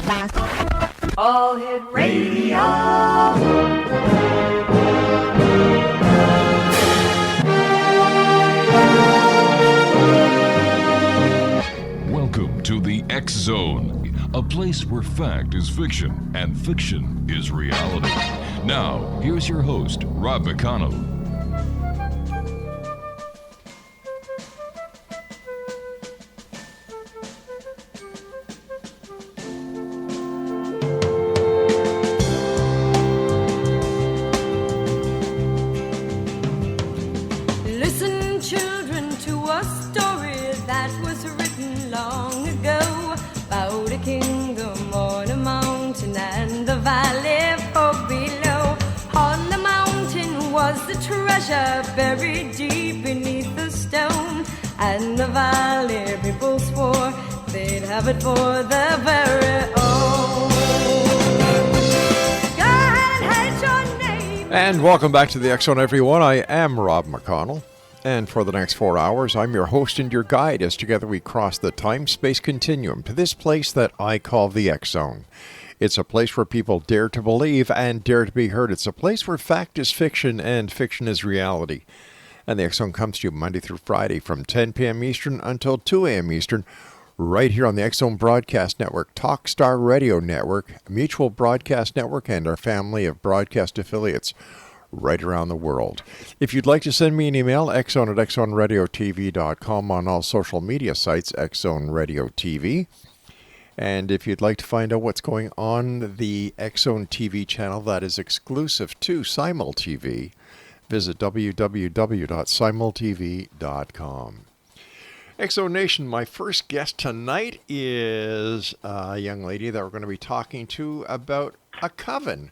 All Hit Radio. Welcome to the X Zone, a place where fact is fiction and fiction is reality. Now, here's your host, Rob McConnell. Listen, children, to a story that was written long ago about a kingdom on a mountain and the valley far below. On the mountain was the treasure buried deep beneath the stone, and the valley people swore they'd have it for their very own. God hates your name. And welcome back to the X Zone, everyone. I am Rob McConnell. And for the next 4 hours, I'm your host and your guide as together we cross the time-space continuum to this place that I call the X Zone. It's a place where people dare to believe and dare to be heard. It's a place where fact is fiction and fiction is reality. And the X Zone comes to you Monday through Friday from 10 p.m. Eastern until 2 a.m. Eastern, right here on the X Zone Broadcast Network, Talkstar Radio Network, Mutual Broadcast Network, and our family of broadcast affiliates right around the world. If you'd like to send me an email, xzone@xzoneradiotv.com, on all social media sites, Xzone Radio TV. And if you'd like to find out what's going on the Xzone TV channel that is exclusive to Simul TV, visit www.simultv.com. Xzone Nation, my first guest tonight is a young lady that we're going to be talking to about a coven.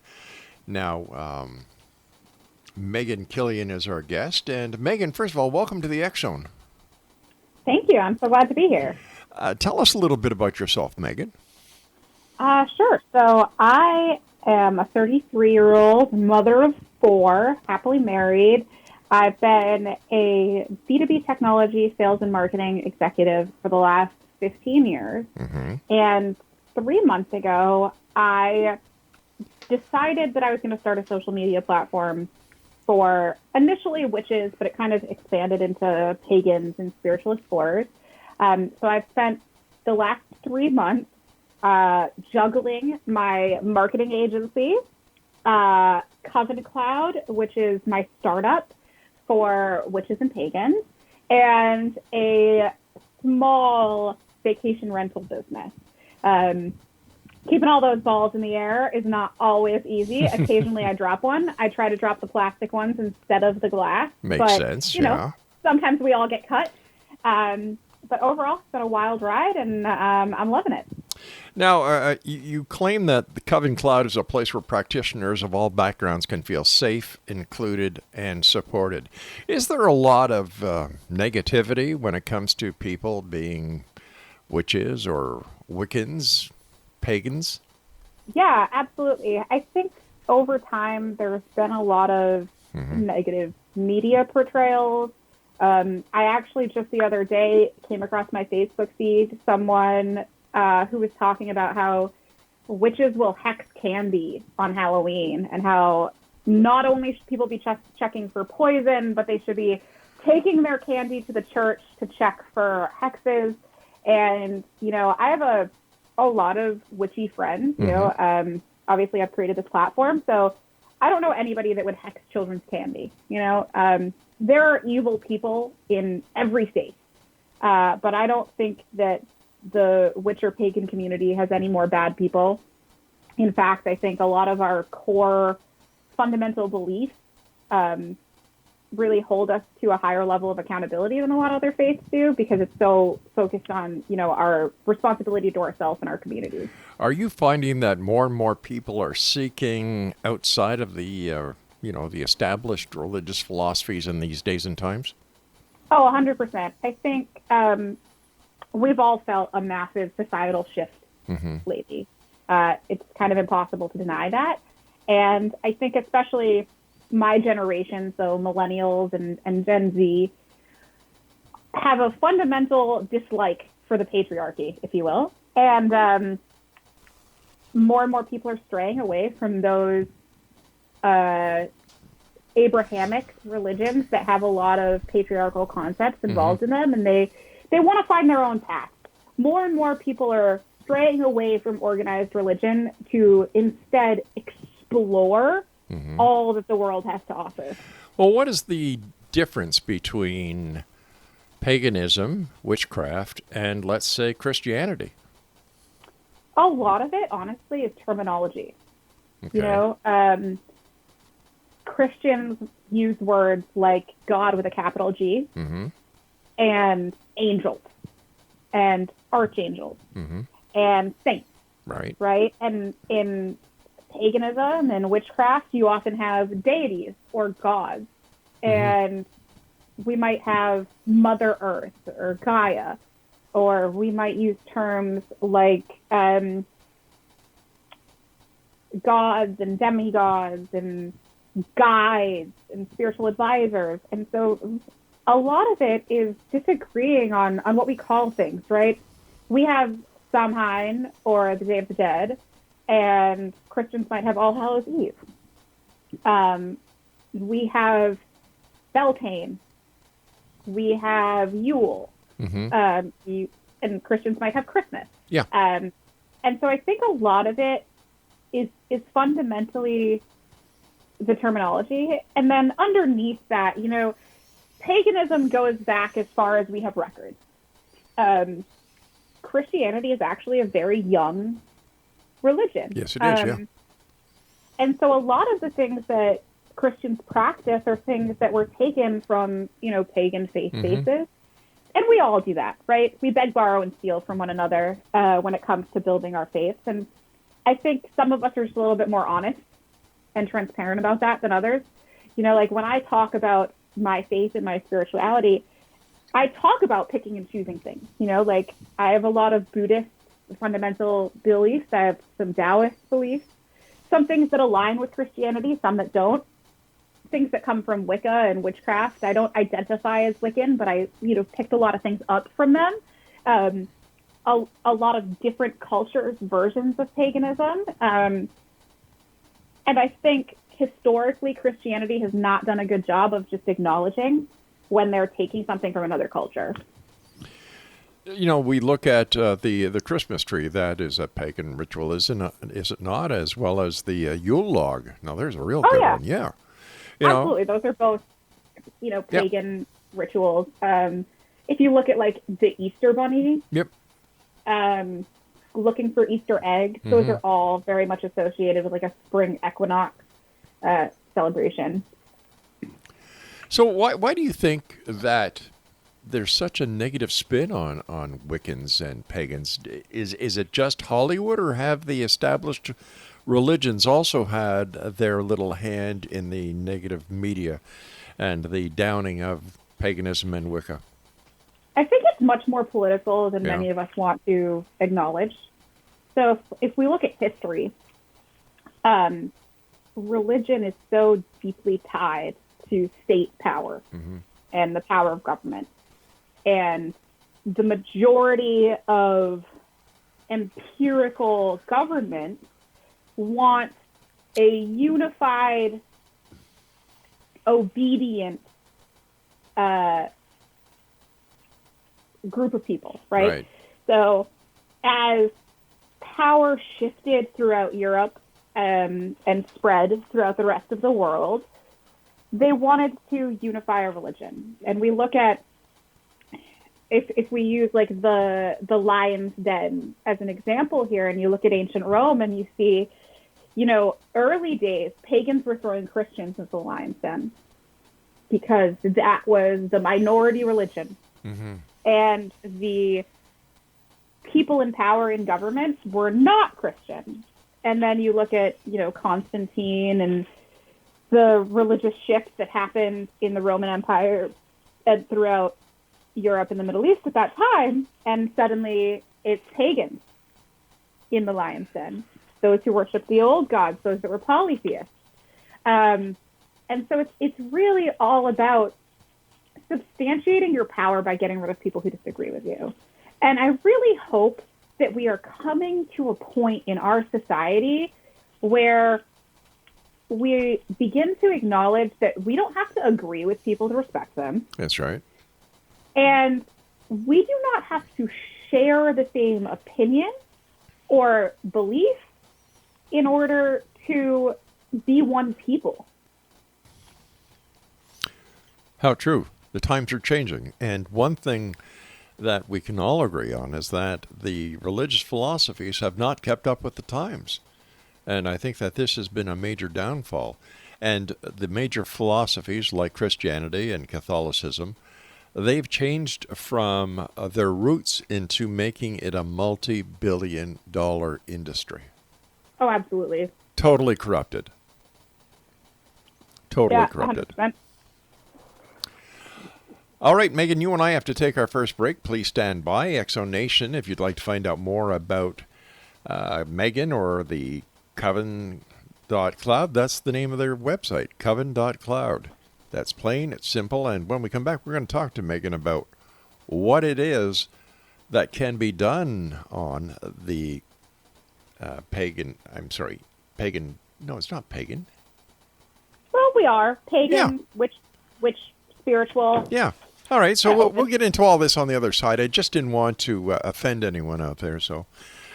Now, Megan KILLION is our guest. And Megan, first of all, welcome to the X Zone. Thank you. I'm so glad to be here. Tell us a little bit about yourself, Megan. Sure. So I am a 33-year-old mother of 4, happily married. I've been a B2B technology sales and marketing executive for the last 15 years. Mm-hmm. And 3 months ago, I decided that I was going to start a social media platform for initially witches, but it kind of expanded into pagans and spiritual explorers. So I've spent the last 3 months juggling my marketing agency, Coven Cloud, which is my startup for witches and pagans, and a small vacation rental business. Keeping all those balls in the air is not always easy. Occasionally I drop one. I try to drop the plastic ones instead of the glass. Makes sense, you know, sometimes we all get cut. But overall, it's been a wild ride, and I'm loving it. Now, you claim that the Coven Cloud is a place where practitioners of all backgrounds can feel safe, included, and supported. Is there a lot of negativity when it comes to people being witches or Wiccans, pagans? Yeah, absolutely. I think over time there's been a lot of negative media portrayals. I actually just the other day came across my Facebook feed someone who was talking about how witches will hex candy on Halloween, and how not only should people be checking for poison, but they should be taking their candy to the church to check for hexes. And, you know, I have a lot of witchy friends, you know, obviously I've created this platform, so I don't know anybody that would hex children's candy, you know. There are evil people in every faith, but I don't think that the witch or pagan community has any more bad people. In fact, I think a lot of our core fundamental beliefs really hold us to a higher level of accountability than a lot of other faiths do, because it's so focused on, you know, our responsibility to ourselves and our communities. Are you finding that more and more people are seeking outside of the, the established religious philosophies in these days and times? Oh, 100%. I think we've all felt a massive societal shift lately. It's kind of impossible to deny that. And I think especially my generation, so millennials and Gen Z, have a fundamental dislike for the patriarchy, if you will. And more and more people are straying away from those Abrahamic religions that have a lot of patriarchal concepts involved in them, and they want to find their own path. More and more people are straying away from organized religion to instead explore all that the world has to offer. Well, what is the difference between paganism, witchcraft, and, let's say, Christianity? A lot of it, honestly, is terminology. Okay. You know, Christians use words like God with a capital G and angels and archangels and saints, right? And in paganism and witchcraft, you often have deities or gods, and we might have Mother Earth or Gaia, or we might use terms like gods and demigods and guides and spiritual advisors. And so a lot of it is disagreeing on what we call things, right? We have Samhain or the Day of the Dead, and Christians might have All Hallows Eve. We have Beltane. We have Yule. And Christians might have Christmas. Yeah. And so I think a lot of it is fundamentally the terminology. And then underneath that, you know, paganism goes back as far as we have records. Christianity is actually a very young religion. Yes, it is, yeah. And so a lot of the things that Christians practice are things that were taken from, you know, pagan faith bases. And we all do that, right? We beg, borrow, and steal from one another when it comes to building our faiths. And I think some of us are just a little bit more honest and transparent about that than others. You know, like when I talk about my faith and my spirituality, I talk about picking and choosing things. You know, like I have a lot of Buddhist fundamental beliefs. I have some Taoist beliefs, some things that align with Christianity, some that don't. Things that come from Wicca and witchcraft. I don't identify as Wiccan, but I, you know, picked a lot of things up from them. A lot of different cultures, versions of paganism. And I think historically Christianity has not done a good job of just acknowledging when they're taking something from another culture. You know, we look at the Christmas tree. That is a pagan ritual, is it not? As well as the Yule log. Now, there's a real good one. Yeah. You Absolutely. Those are both, you know, pagan rituals. If you look at like the Easter bunny, looking for Easter eggs, those are all very much associated with like a spring equinox celebration. So why do you think that there's such a negative spin on Wiccans and pagans? Is it just Hollywood, or have the established religions also had their little hand in the negative media and the downing of paganism and Wicca? I think it's much more political than many of us want to acknowledge. So if we look at history, religion is so deeply tied to state power and the power of government. And the majority of empirical governments want a unified, obedient group of people, right? So as power shifted throughout Europe and spread throughout the rest of the world, they wanted to unify a religion. And we look at, if we use like the lion's den as an example here, and you look at ancient Rome and you see, you know, early days, pagans were throwing Christians into the lion's den because that was the minority religion. And the people in power in government were not Christian. And then you look at, you know, Constantine and the religious shifts that happened in the Roman Empire and throughout Europe and the Middle East at that time, and suddenly it's pagans in the lion's den. Those who worship the old gods, those that were polytheists. And so it's really all about substantiating your power by getting rid of people who disagree with you. And I really hope that we are coming to a point in our society where we begin to acknowledge that we don't have to agree with people to respect them. That's right. And we do not have to share the same opinion or belief in order to be one people. How true. The times are changing. And one thing that we can all agree on is that the religious philosophies have not kept up with the times. And I think that this has been a major downfall. And the major philosophies like Christianity and Catholicism, they've changed from their roots into making it a multi-billion-dollar industry. Oh, absolutely. Totally corrupted. Totally Yeah, corrupted. 100%. All right, Megan, you and I have to take our first break. Please stand by. Exo Nation, if you'd like to find out more about Megan or the Coven.Cloud, that's the name of their website, Coven.Cloud. That's plain, it's simple, and when we come back, we're going to talk to Megan about what it is that can be done on the pagan, no, it's not pagan. Well, we are pagan, Yeah. which spiritual. Yeah. All right, so we'll get into all this on the other side. I just didn't want to offend anyone out there, so.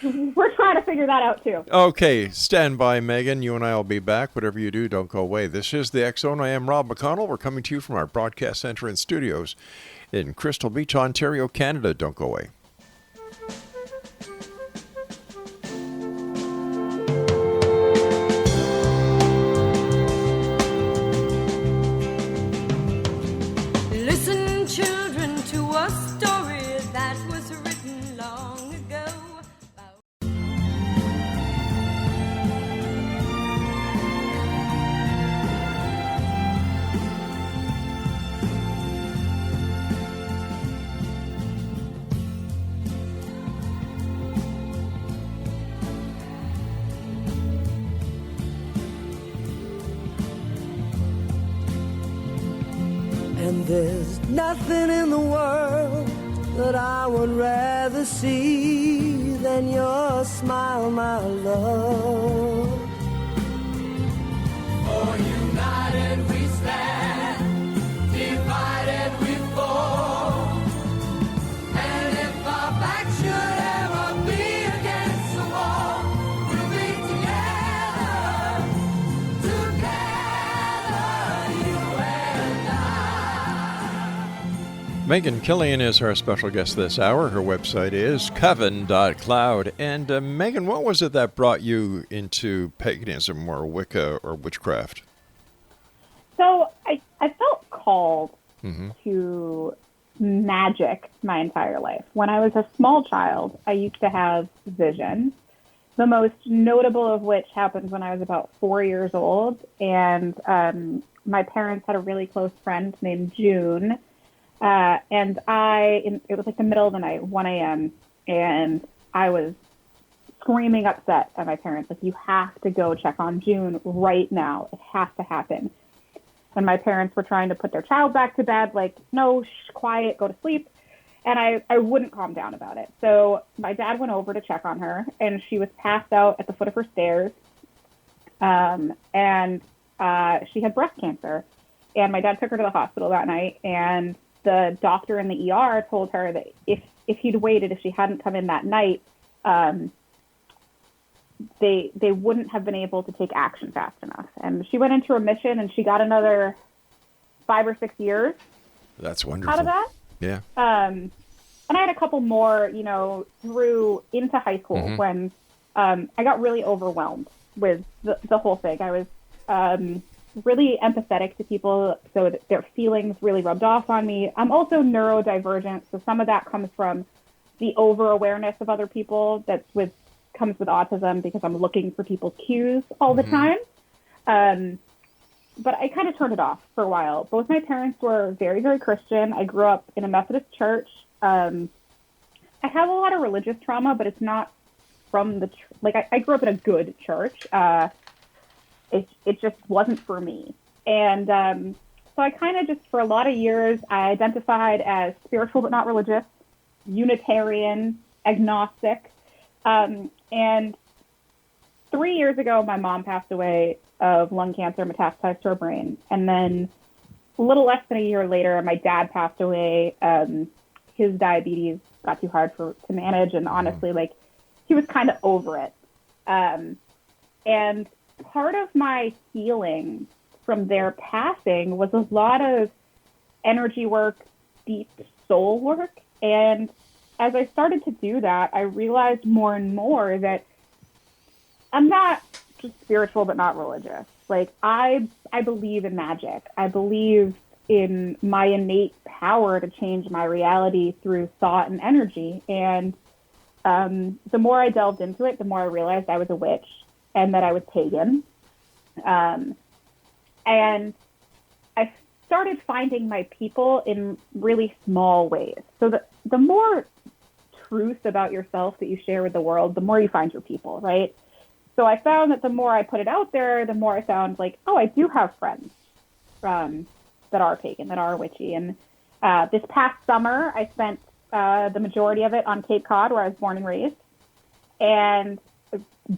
We're trying to figure that out, too. Okay, stand by, Megan. You and I will be back. Whatever you do, don't go away. This is the X Zone. I am Rob McConnell. We're coming to you from our broadcast center and studios in Crystal Beach, Ontario, Canada. Don't go away. Listen, children, to a story that was written long ago. And there's nothing in the world that I would rather see than your smile, my love. For united we stand, divided we fall. And if our back should ever be against the wall, we'll be together, you and I. Megan KILLION is our special guest this hour. Her website is Coven.Cloud. And Megan, what was it that brought you into paganism or Wicca or witchcraft? So I felt called to magic my entire life. When I was a small child, I used to have visions, the most notable of which happened when I was about 4 years old. And my parents had a really close friend named June. And it was like the middle of the night, 1 a.m., and I was screaming upset at my parents, like, you have to go check on June right now. It has to happen. And my parents were trying to put their child back to bed, like, no, quiet, go to sleep. And I wouldn't calm down about it. So my dad went over to check on her, and she was passed out at the foot of her stairs. And she had breast cancer. And my dad took her to the hospital that night, and the doctor in the ER told her that if he'd waited, if she hadn't come in that night, they wouldn't have been able to take action fast enough. And she went into remission, and she got another 5 or 6 years. That's wonderful. Out of that. Yeah. And I had a couple more, through into high school when I got really overwhelmed with the whole thing. I was really empathetic to people, so that their feelings really rubbed off on me. I'm also neurodivergent, so some of that comes from the over-awareness of other people comes with autism, because I'm looking for people's cues all the time. But I kind of turned it off for a while. Both my parents were very, very Christian. I grew up in a Methodist church. I have a lot of religious trauma, but it's not from I grew up in a good church. It just wasn't for me. And so I kind of just, for a lot of years, I identified as spiritual but not religious, Unitarian, agnostic. And 3 years ago, my mom passed away of lung cancer metastasized to her brain. And then a little less than a year later, my dad passed away. His diabetes got too hard to manage. And honestly, like, he was kind of over it. And part of my healing from their passing was a lot of energy work, deep soul work. And as I started to do that, I realized more and more that I'm not just spiritual, but not religious. Like, I believe in magic. I believe in my innate power to change my reality through thought and energy. And the more I delved into it, the more I realized I was a witch and that I was pagan. And I started finding my people in really small ways. So the more truth about yourself that you share with the world, the more you find your people, right? So I found that the more I put it out there, the more I found like, oh, I do have friends that are pagan, that are witchy. And this past summer, I spent the majority of it on Cape Cod, where I was born and raised, and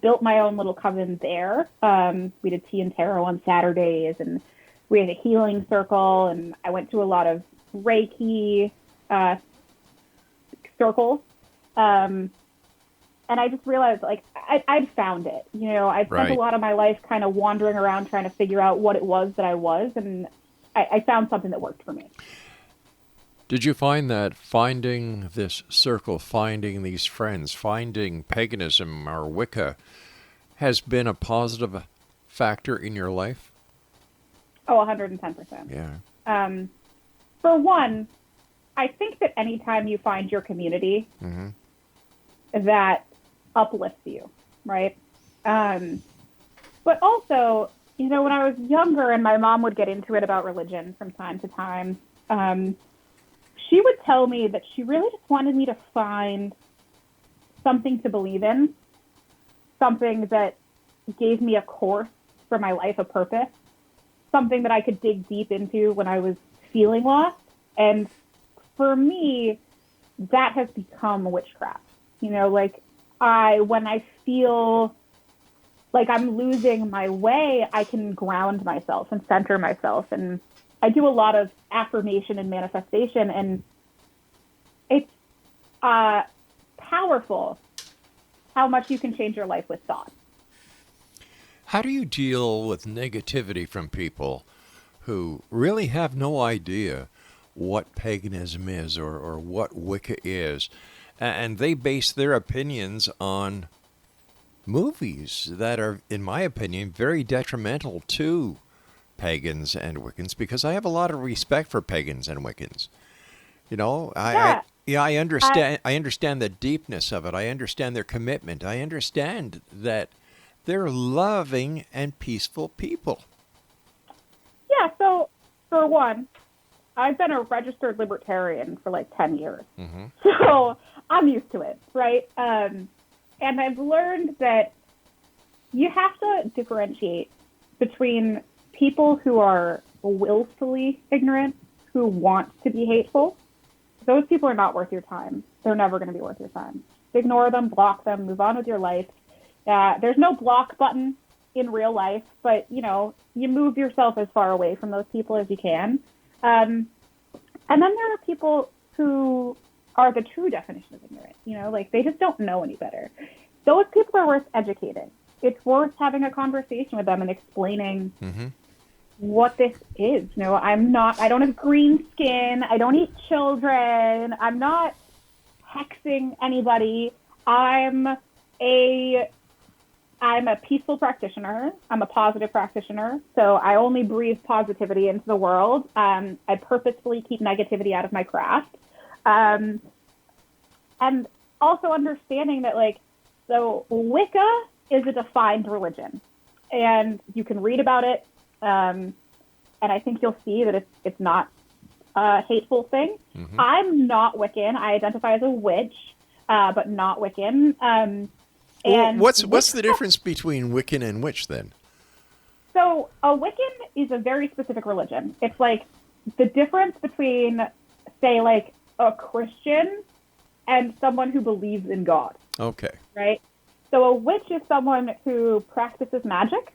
built my own little coven there. We did tea and tarot on Saturdays, and we had a healing circle, and I went to a lot of Reiki circles. And I just realized, like, I'd found it. You know, I spent a lot of my life kind of wandering around trying to figure out what it was that I was, and I found something that worked for me. Did you find that finding this circle, finding these friends, finding paganism or Wicca has been a positive factor in your life? Oh, 110%. Yeah. For one, I think that anytime you find your community that uplifts you, right? But also, you know, when I was younger and my mom would get into it about religion from time to time, she would tell me that she really just wanted me to find something to believe in, something that gave me a course for my life, a purpose, something that I could dig deep into when I was feeling lost. And for me, that has become witchcraft. You know, like, when I feel like I'm losing my way, I can ground myself and center myself. And I do a lot of affirmation and manifestation, and it's powerful how much you can change your life with thought. How do you deal with negativity from people who really have no idea what paganism is or what Wicca is, and they base their opinions on movies that are, in my opinion, very detrimental to pagans and Wiccans? Because I have a lot of respect for pagans and Wiccans. You know, I understand the deepness of it. I understand their commitment. I understand that they're loving and peaceful people. Yeah, so for one, I've been a registered libertarian for like 10 years. So I'm used to it, right? And I've learned that you have to differentiate between people who are willfully ignorant, who want to be hateful. Those people are not worth your time. They're never going to be worth your time. Ignore them, block them, move on with your life. There's no block button in real life, but, you know, you move yourself as far away from those people as you can. And then there are people who are the true definition of ignorant, you know, like, they just don't know any better. Those people are worth educating. It's worth having a conversation with them and explaining what this is. You know, I don't have green skin. I don't eat children. I'm not hexing anybody. I'm a peaceful practitioner. I'm a positive practitioner. So I only breathe positivity into the world. I purposefully keep negativity out of my craft. And also understanding that, like, so Wicca is a defined religion, and you can read about it. And I think you'll see that it's not a hateful thing. I'm not Wiccan. I identify as a witch, but not Wiccan. And what's the difference between Wiccan and witch then? So a Wiccan is a very specific religion. It's like the difference between, say, like a Christian and someone who believes in God. Okay. Right? So a witch is someone who practices magic,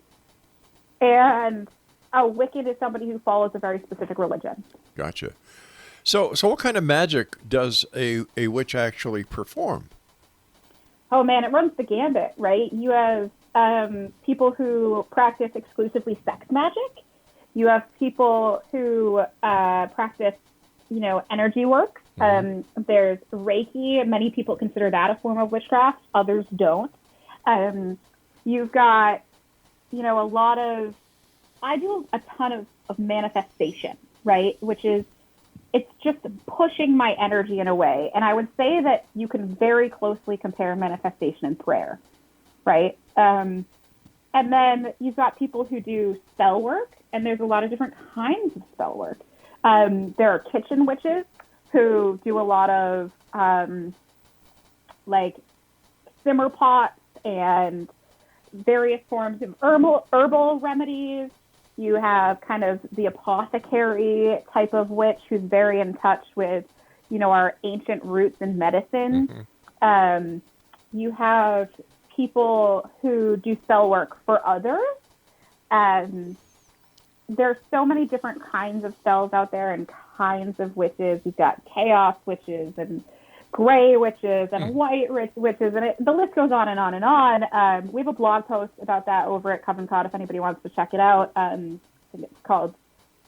and a Wiccan is somebody who follows a very specific religion. Gotcha. So what kind of magic does a witch actually perform? Oh man, it runs the gambit, right? You have people who practice exclusively sex magic. You have people who practice, energy work. There's Reiki. Many people consider that a form of witchcraft. Others don't. You've got, a lot of, I do a ton of manifestation, right? Which is, it's just pushing my energy in a way. And I would say that you can very closely compare manifestation and prayer, right? And then you've got people who do spell work, and there's a lot of different kinds of spell work. There are kitchen witches who do a lot of simmer pots and various forms of herbal remedies. You have kind of the apothecary type of witch who's very in touch with, our ancient roots in medicine. You have people who do spell work for others. There's so many different kinds of spells out there and kinds of witches. You've got chaos witches and gray witches and white witches, and the list goes on and on and on. We have a blog post about that over at Coven Cloud if anybody wants to check it out. I think it's called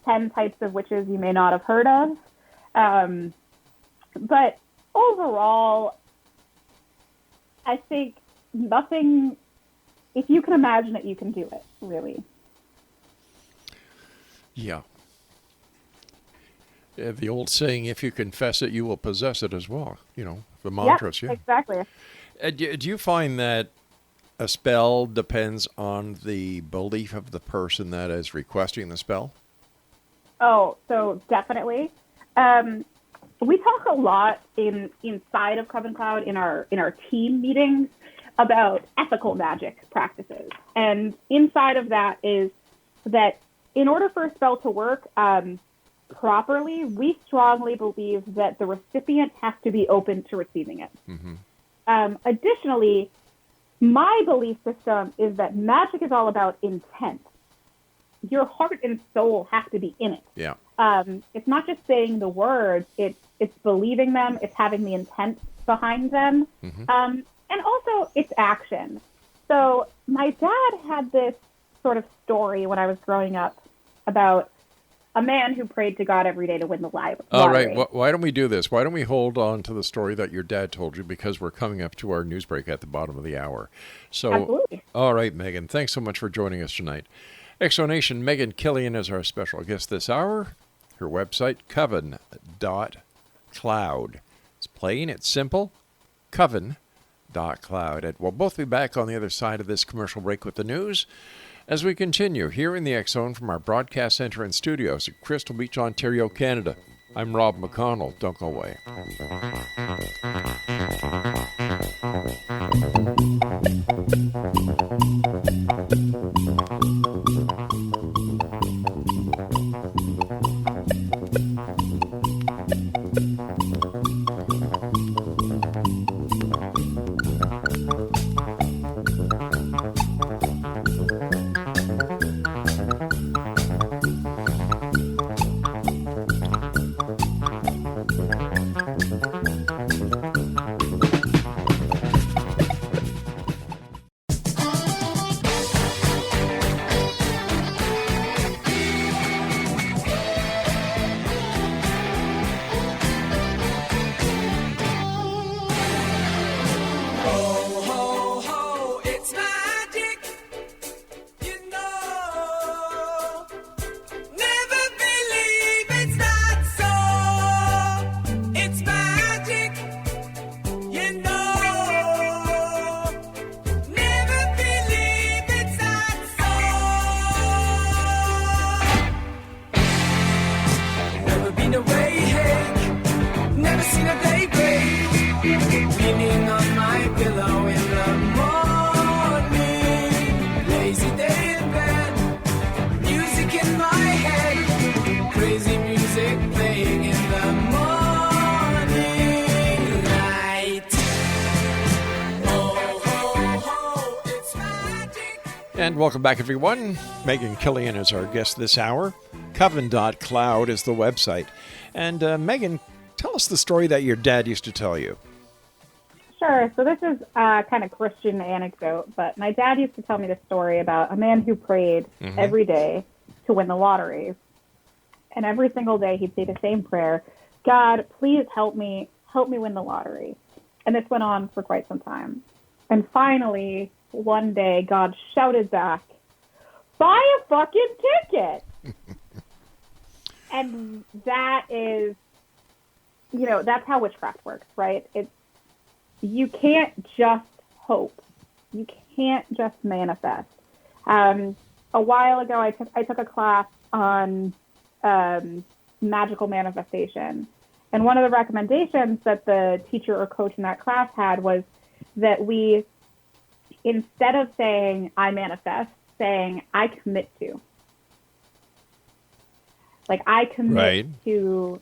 10 Types of Witches You May Not Have Heard of. But overall, I think nothing, if you can imagine it, you can do it, really. Yeah. The old saying, if you confess it, you will possess it as well. The mantras. Yeah, exactly. Do you find that a spell depends on the belief of the person that is requesting the spell? Oh, so definitely. We talk a lot inside of Coven Cloud in our team meetings about ethical magic practices. And inside of that is that in order for a spell to work properly, we strongly believe that the recipient has to be open to receiving it. Additionally, my belief system is that magic is all about intent. Your heart and soul have to be in it. Yeah. It's not just saying the words, it's believing them, it's having the intent behind them, and also it's action. So my dad had this sort of story when I was growing up about a man who prayed to God every day to win the lottery. All right. Why don't we do this? Why don't we hold on to the story that your dad told you, because we're coming up to our news break at the bottom of the hour. So, absolutely. All right, Megan, thanks so much for joining us tonight. Exonation, Megan KILLION is our special guest this hour. Her website, coven.cloud. It's plain, it's simple, coven.cloud. And we'll both be back on the other side of this commercial break with the news as we continue here in the X Zone from our broadcast center and studios at Crystal Beach, Ontario, Canada. I'm Rob McConnell. Don't go away. And welcome back, everyone. Megan Killion is our guest this hour. Coven.cloud is the website. And Megan, tell us the story that your dad used to tell you. Sure. So this is kind of Christian anecdote, but my dad used to tell me this story about a man who prayed every day to win the lottery. And every single day he'd say the same prayer, God, please help me win the lottery. And this went on for quite some time. And finally, one day, God shouted back, buy a fucking ticket. And that is, that's how witchcraft works, right? You can't just hope. You can't just manifest. A while ago, I took a class on magical manifestation. And one of the recommendations that the teacher or coach in that class had was that we, instead of saying, I manifest, saying, I commit to. Like, I commit to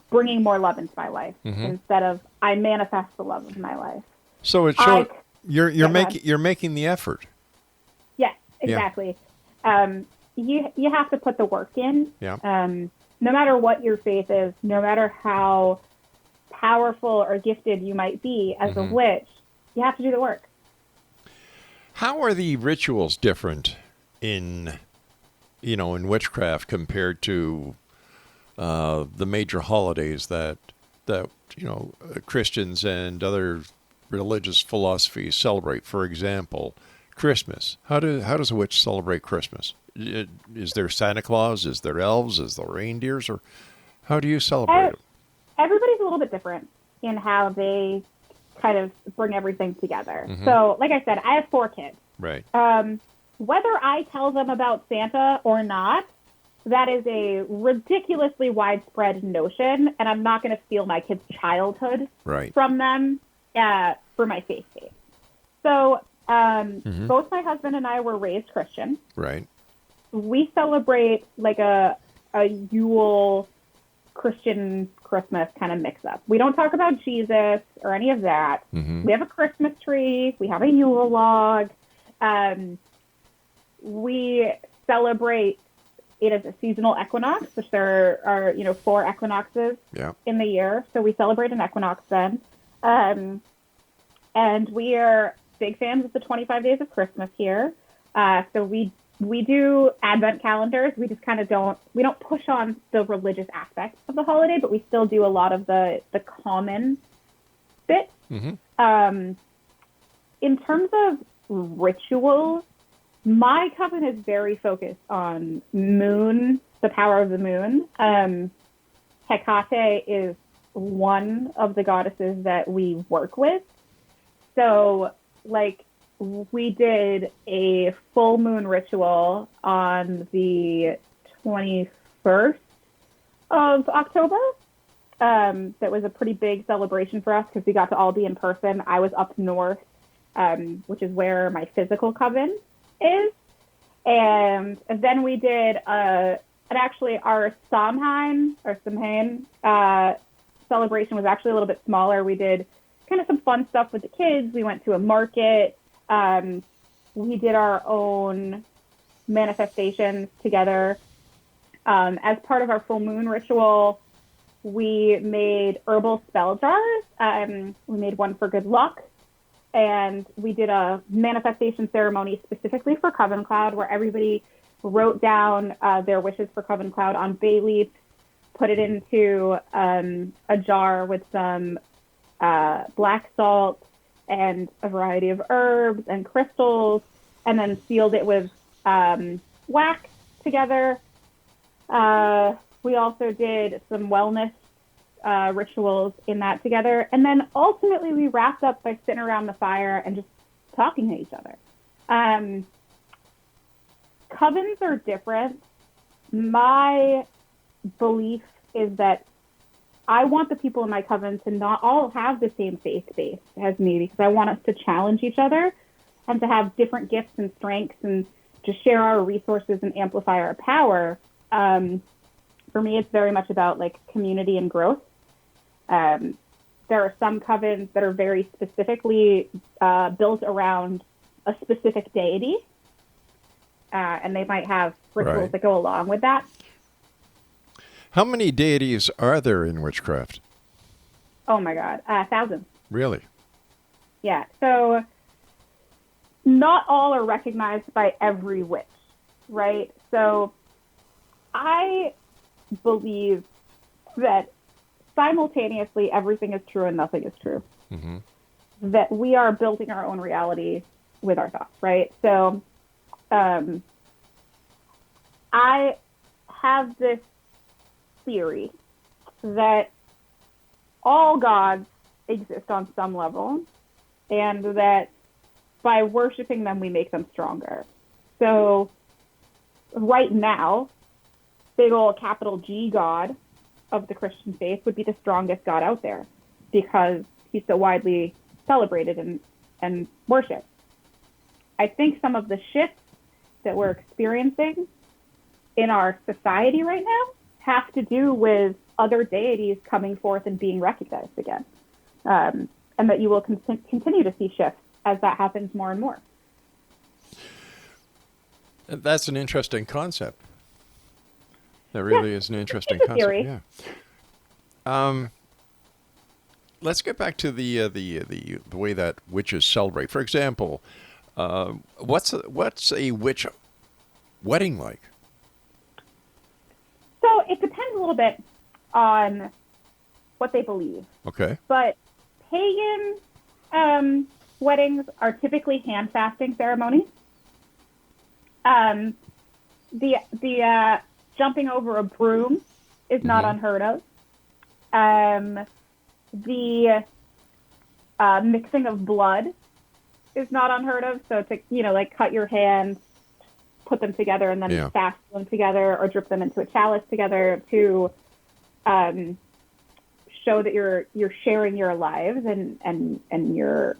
bringing more love into my life instead of, I manifest the love of my life. So it shows you're making the effort. Yes, exactly. Yeah. You have to put the work in. Yeah. No matter what your faith is, no matter how powerful or gifted you might be as a witch, you have to do the work. How are the rituals different in witchcraft compared to the major holidays that Christians and other religious philosophies celebrate? For example, Christmas. How does a witch celebrate Christmas? Is there Santa Claus? Is there elves? Is there reindeers? Or how do you celebrate it? Everybody's a little bit different in how they kind of bring everything together. So, like I said, I have 4 kids. Right. Whether I tell them about Santa or not, that is a ridiculously widespread notion, and I'm not going to steal my kids' childhood from them for my faith base. So, both my husband and I were raised Christian. Right. We celebrate like a Yule Christian Christmas kind of mix up. We don't talk about Jesus or any of that. We have a Christmas tree. We have a Yule log. We celebrate it as a seasonal equinox, which there are, 4 equinoxes in the year. So we celebrate an equinox then. And we are big fans of the 25 days of Christmas here. So we do Advent calendars. We just kind of we don't push on the religious aspects of the holiday, but we still do a lot of the common bits. In terms of rituals, my coven is very focused on moon, the power of the moon. Hecate is one of the goddesses that we work with. So, we did a full moon ritual on the 21st of October. That was a pretty big celebration for us because we got to all be in person. I was up north, which is where my physical coven is. And then we did, and actually our Samhain celebration was actually a little bit smaller. We did kind of some fun stuff with the kids. We went to a market. We did our own manifestations together. As part of our full moon ritual, we made herbal spell jars. We made one for good luck. And we did a manifestation ceremony specifically for Coven Cloud where everybody wrote down their wishes for Coven Cloud on bay leaves, put it into a jar with some black salt and a variety of herbs and crystals, and then sealed it with wax together. We also did some wellness rituals in that together. And then ultimately we wrapped up by sitting around the fire and just talking to each other. Covens are different. My belief is that I want the people in my coven to not all have the same faith base as me, because I want us to challenge each other and to have different gifts and strengths and to share our resources and amplify our power. For me, it's very much about community and growth. There are some covens that are very specifically built around a specific deity. and they might have rituals Right. that go along with that. How many deities are there in witchcraft? Oh my God, thousands. Really? Yeah. So not all are recognized by every witch, right? So I believe that simultaneously everything is true and nothing is true. Mm-hmm. That we are building our own reality with our thoughts, right? So I have this theory that all gods exist on some level, and that by worshiping them, we make them stronger. So right now, big old capital G God of the Christian faith would be the strongest God out there because he's so widely celebrated and worshipped. I think some of the shifts that we're experiencing in our society right now have to do with other deities coming forth and being recognized again. And that you will continue to see shifts as that happens more and more. That's an interesting concept. That really is an interesting it's a concept. theory. Yeah. Let's get back to the way that witches celebrate. For example, what's a witch wedding like? So it depends a little bit on what they believe. Okay. But pagan weddings are typically hand fasting ceremonies. The jumping over a broom is not unheard of. The mixing of blood is not unheard of. So to like cut your hands, put them together, and then fast them together, or drip them into a chalice together to show that you're sharing your lives and your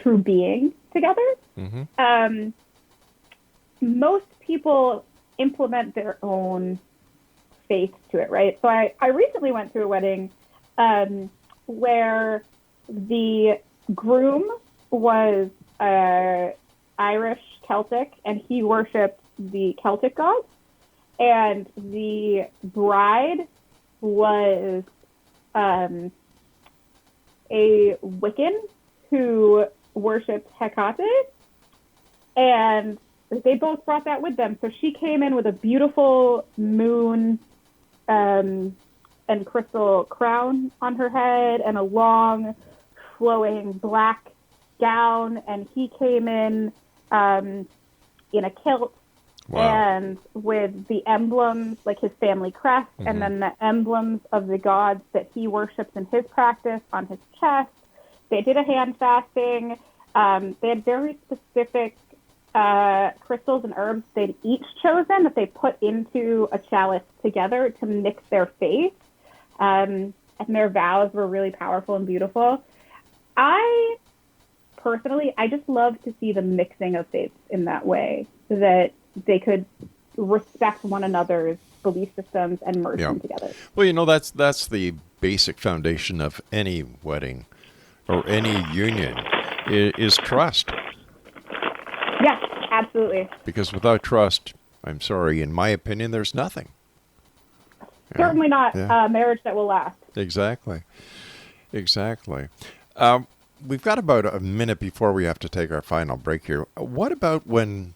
true being together. Mm-hmm. Most people implement their own faith to it, right? So I recently went to a wedding where the groom was Irish Celtic, and he worshipped the Celtic gods, and the bride was a Wiccan who worshipped Hecate, and they both brought that with them. So she came in with a beautiful moon and crystal crown on her head and a long flowing black gown, and he came in a kilt. Wow. And with the emblems, like his family crest, and then the emblems of the gods that he worships in his practice on his chest. They did a hand fasting. They had very specific crystals and herbs they'd each chosen that they put into a chalice together to mix their faith. And their vows were really powerful and beautiful. I just love to see the mixing of faiths in that way, so that they could respect one another's belief systems and merge them together. Well, that's the basic foundation of any wedding or any union is trust. Yes, absolutely. Because without trust, I'm sorry, in my opinion, there's nothing. Certainly not a marriage that will last. Exactly. We've got about a minute before we have to take our final break here. What about when,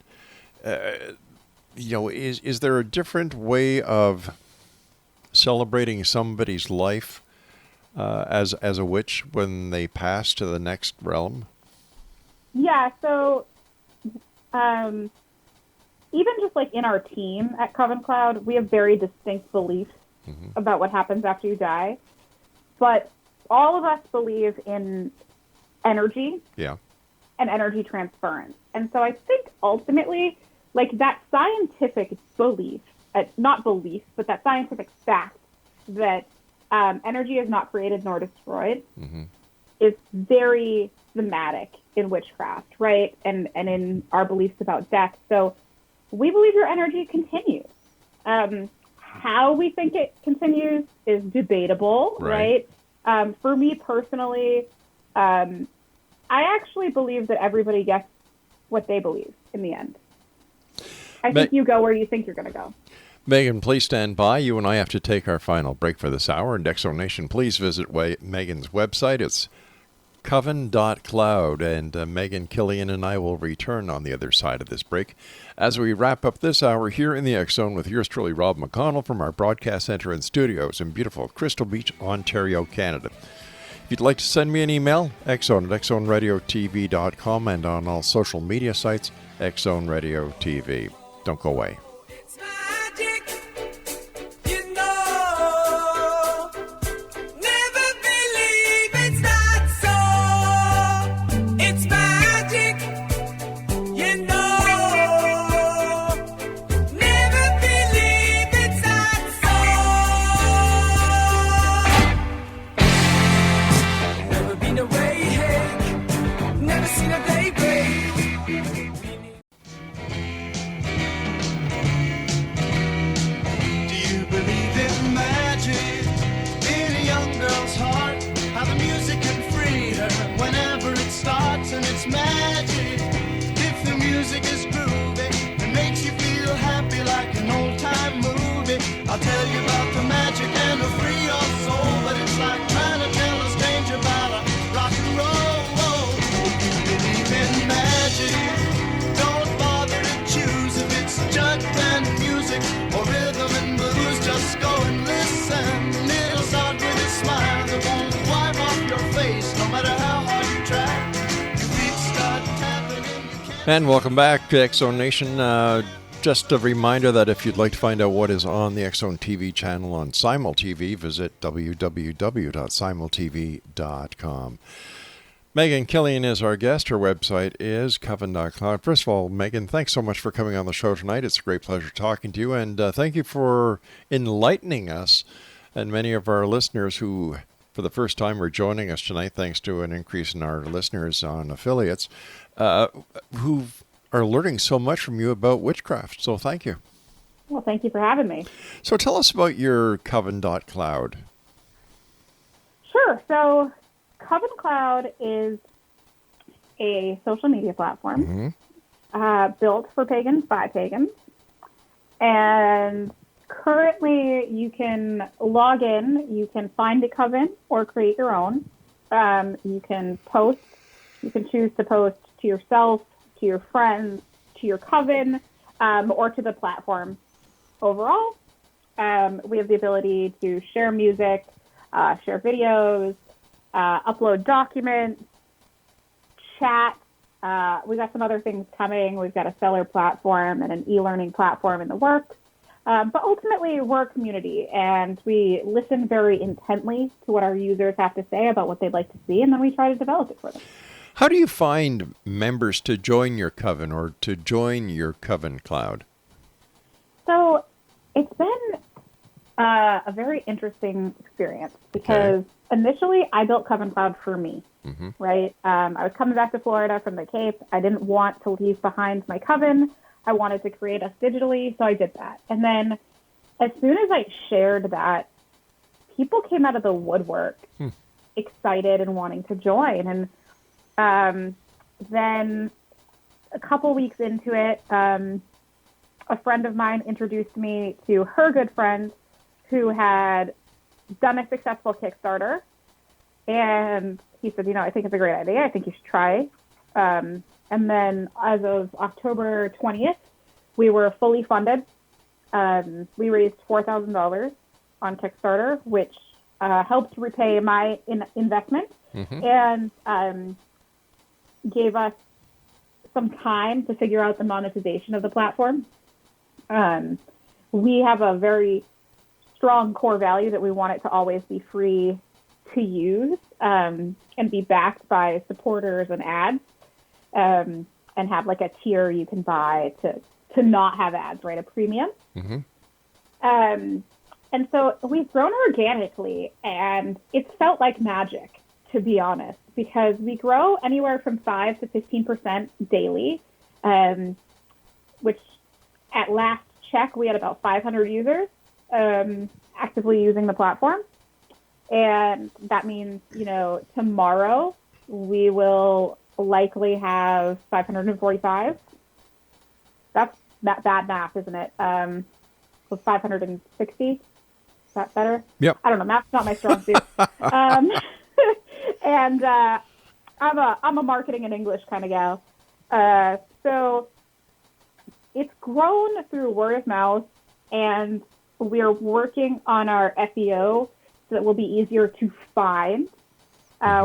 is there a different way of celebrating somebody's life as a witch when they pass to the next realm? Yeah, so even just like in our team at Coven Cloud, we have very distinct beliefs about what happens after you die. But all of us believe in energy and energy transference. And so I think ultimately, like that scientific belief, not belief, but that scientific fact that energy is not created nor destroyed is very thematic in witchcraft, right? And in our beliefs about death. So we believe your energy continues. How we think it continues is debatable, right? For me personally, I actually believe that everybody gets what they believe in the end. I think you go where you think you're going to go. Megan, please stand by. You and I have to take our final break for this hour. And X Zone Nation, please visit Megan's website. It's Coven.Cloud, and Megan, KILLION, and I will return on the other side of this break as we wrap up this hour here in the X Zone with yours truly, Rob McConnell, from our broadcast center and studios in beautiful Crystal Beach, Ontario, Canada. If you'd like to send me an email, xzone at xzoneradiotv.com, and on all social media sites, X Zone Radio TV. Don't go away. It's magic, you know. Never believe it's not so. It's magic, you know. Never believe it's not so. Never been away, hey. Never seen a day break. Do you believe in magic? In a young girl's heart, how the music can free her whenever it starts, and it's magic. If the music is groovy, it makes you feel happy like an old-time movie. I'll tell you about the magic and it'll free your soul, but it's like trying to tell a stranger about a rock and roll. Do you believe in magic? Don't bother to choose if it's judge band music or rhythm and blues. Just go and listen. It'll start with a smile that won't wipe off your face, no matter how hard you try. Your feet start tapping and you can't. And welcome back to X Zone Nation. Just a reminder that if you'd like to find out what is on the X Zone TV channel on Simul TV, visit www.simultv.com. Megan KILLION is our guest. Her website is Coven.Cloud. First of all, Megan, thanks so much for coming on the show tonight. It's a great pleasure talking to you, and thank you for enlightening us and many of our listeners who, for the first time, are joining us tonight, thanks to an increase in our listeners on affiliates, who are learning so much from you about witchcraft. So thank you. Well, thank you for having me. So tell us about your Coven.Cloud. Sure. So Coven Cloud is a social media platform built for pagans by pagans. And currently you can log in, you can find a coven or create your own. You can post, you can choose to post to yourself, to your friends, to your coven, or to the platform overall. We have the ability to share music, share videos, upload documents, chat. We got some other things coming. We've got a seller platform and an e-learning platform in the works. But ultimately, we're a community, and we listen very intently to what our users have to say about what they'd like to see, and then we try to develop it for them. How do you find members to join your coven or to join your Coven Cloud? So it's been a very interesting experience because initially I built Coven Cloud for me, right? I was coming back to Florida from the Cape. I didn't want to leave behind my coven. I wanted to create us digitally, so I did that. And then as soon as I shared that, people came out of the woodwork excited and wanting to join. And then a couple weeks into it, a friend of mine introduced me to her good friend who had done a successful Kickstarter. And he said, I think it's a great idea. I think you should try. And then as of October 20th, we were fully funded. We raised $4,000 on Kickstarter, which helped repay my investment and gave us some time to figure out the monetization of the platform. We have a very strong core value that we want it to always be free to use and be backed by supporters and ads, and have like a tier you can buy to not have ads, right? A premium. And so we've grown organically, and it's felt like magic, to be honest, because we grow anywhere from 5 to 15% daily, which at last check, we had about 500 users actively using the platform. And that means, tomorrow we will likely have 545. That's bad math, isn't it? Was 560. Is that better? Yep. I don't know. Math's not my strong suit. And I'm a marketing and English kind of gal. So it's grown through word of mouth, and we're working on our SEO so that it will be easier to find.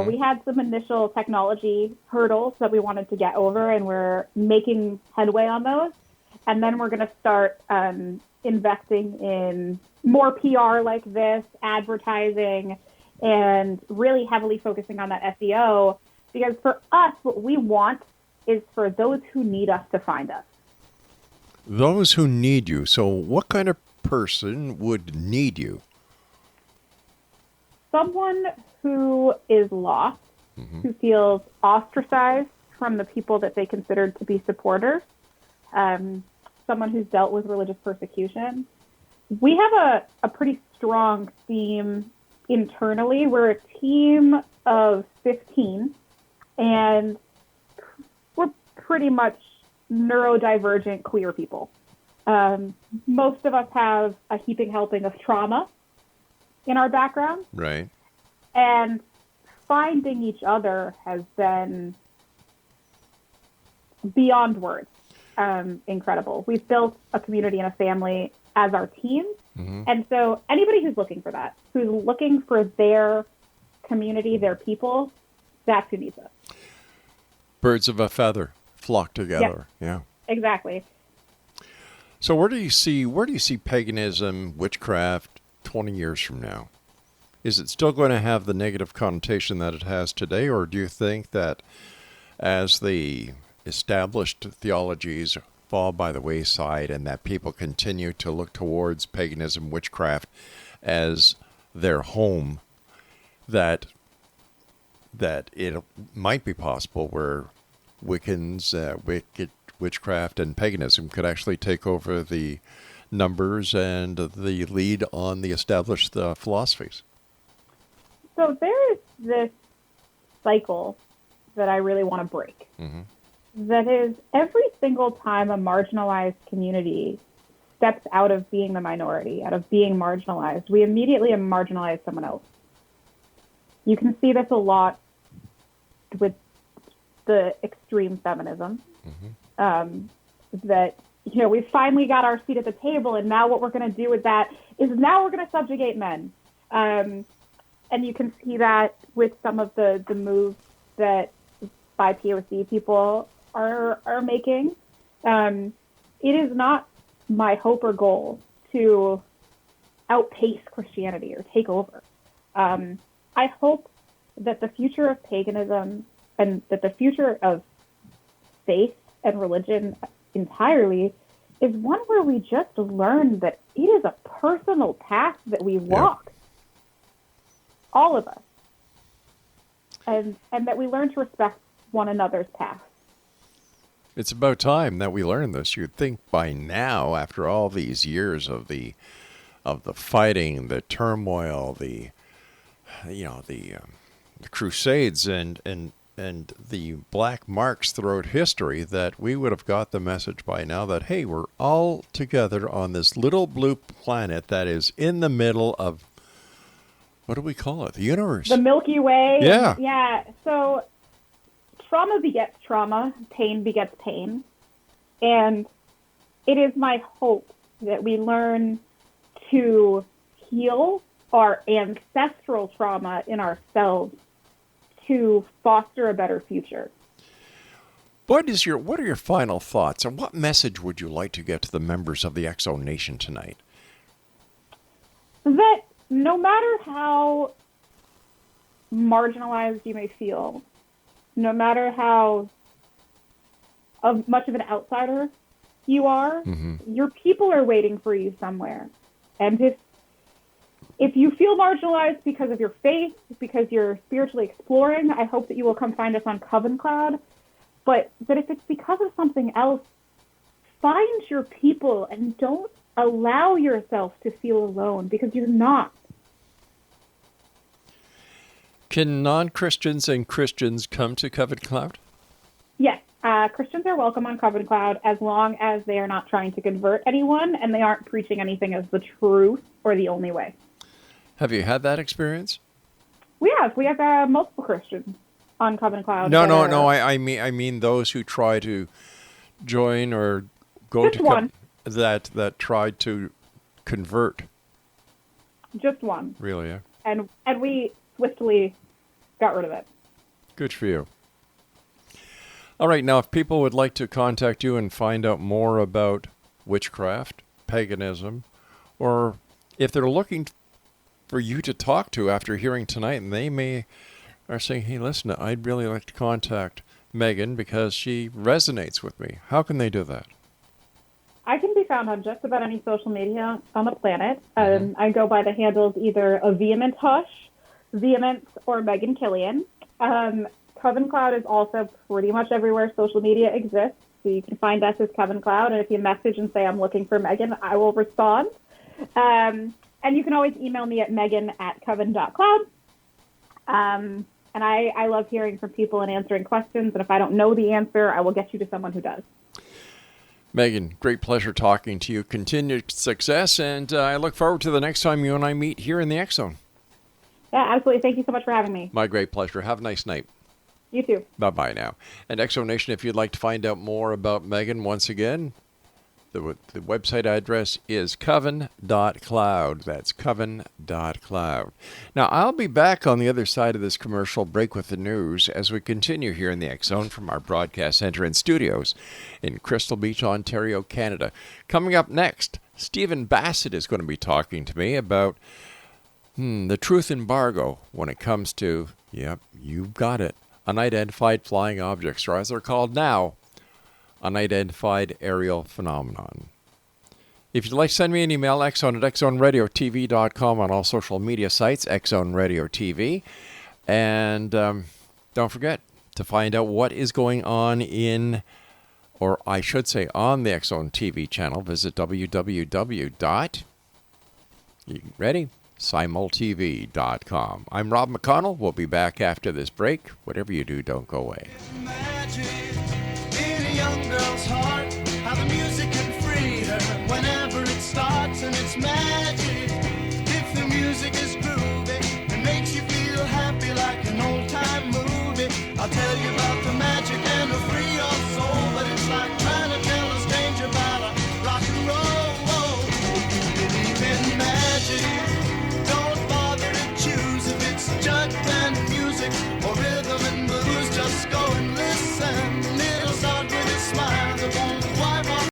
We had some initial technology hurdles that we wanted to get over, and we're making headway on those. And then we're going to start investing in more PR like this, advertising, and really heavily focusing on that SEO. Because for us, what we want is for those who need us to find us. Those who need you. So what kind of person would need you? Someone who is lost, who feels ostracized from the people that they considered to be supporters, someone who's dealt with religious persecution. We have a pretty strong theme internally. We're a team of 15, and we're pretty much neurodivergent queer people. Most of us have a heaping helping of trauma in our background. Right. And finding each other has been beyond words incredible. We've built a community and a family as our team. And so anybody who's looking for that, who's looking for their community, their people, that's who needs us. Birds of a feather flock together. Yeah. Exactly. So where do you see paganism, witchcraft 20 years from now? Is it still going to have the negative connotation that it has today, or do you think that as the established theologies fall by the wayside and that people continue to look towards paganism, witchcraft as their home, that it might be possible where witchcraft and paganism could actually take over the numbers and the lead on the established philosophies? So there is this cycle that I really want to break. That is, every single time a marginalized community steps out of being the minority, out of being marginalized, we immediately marginalize someone else. You can see this a lot with the extreme feminism. That, you know, we finally got our seat at the table, and now what we're going to do with that is now we're going to subjugate men. And you can see that with some of the moves that BIPOC people are making. It is not my hope or goal to outpace Christianity or take over. I hope that the future of paganism and that the future of faith and religion entirely is one where we just learn that it is a personal path that we walk. All of us. And that we learn to respect one another's path. It's about time that we learn this. You'd think by now, after all these years of the fighting, the turmoil, the crusades and the black marks throughout history, that we would have got the message by now that, hey, we're all together on this little blue planet that is in the middle of, what do we call it? The universe. The Milky Way. Yeah. Yeah. So trauma begets trauma. Pain begets pain. And it is my hope that we learn to heal our ancestral trauma in ourselves to foster a better future. What are your final thoughts, and what message would you like to get to the members of the Exo Nation tonight? That no matter how marginalized you may feel, no matter how much of an outsider you are, your people are waiting for you somewhere. And if you feel marginalized because of your faith, because you're spiritually exploring, I hope that you will come find us on Coven Cloud. But if it's because of something else, find your people and don't allow yourself to feel alone, because you're not. Can non-Christians and Christians come to Coven Cloud? Yes. Christians are welcome on Coven Cloud as long as they are not trying to convert anyone and they aren't preaching anything as the truth or the only way. Have you had that experience? We have multiple Christians on Coven Cloud. No. I mean those who try to join or go Just one. That tried to convert. Just one. Really? Yeah. And we swiftly got rid of it. Good for you. All right, now if people would like to contact you and find out more about witchcraft, paganism, or if they're looking for you to talk to after hearing tonight, and are saying, hey, listen, I'd really like to contact Megan because she resonates with me. How can they do that? I can be found on just about any social media on the planet. I go by the handles either a Vehement Hush, Vehement, or Megan KILLION. Coven Cloud is also pretty much everywhere social media exists. So you can find us as Coven Cloud. And if you message and say, I'm looking for Megan, I will respond. And you can always email me at megan@coven.cloud. And I love hearing from people and answering questions. And if I don't know the answer, I will get you to someone who does. Megan, great pleasure talking to you. Continued success. And I look forward to the next time you and I meet here in the X Zone. Yeah, absolutely. Thank you so much for having me. My great pleasure. Have a nice night. You too. Bye-bye now. And X Zone Nation, if you'd like to find out more about Megan, once again, the website address is coven.cloud. That's coven.cloud. Now, I'll be back on the other side of this commercial break with the news as we continue here in the X Zone from our broadcast center and studios in Crystal Beach, Ontario, Canada. Coming up next, Stephen Bassett is going to be talking to me about the truth embargo when it comes to, yep, you've got it, unidentified flying objects, or as they're called now, unidentified aerial phenomenon. If you'd like to send me an email, xzone@xzoneradiotv.com on all social media sites, Xzone Radio TV. And don't forget to find out what is going on on the Xzone TV channel, visit simultv.com. I'm Rob McConnell. We'll be back after this break. Whatever you do, don't go away. Magic in a young girl's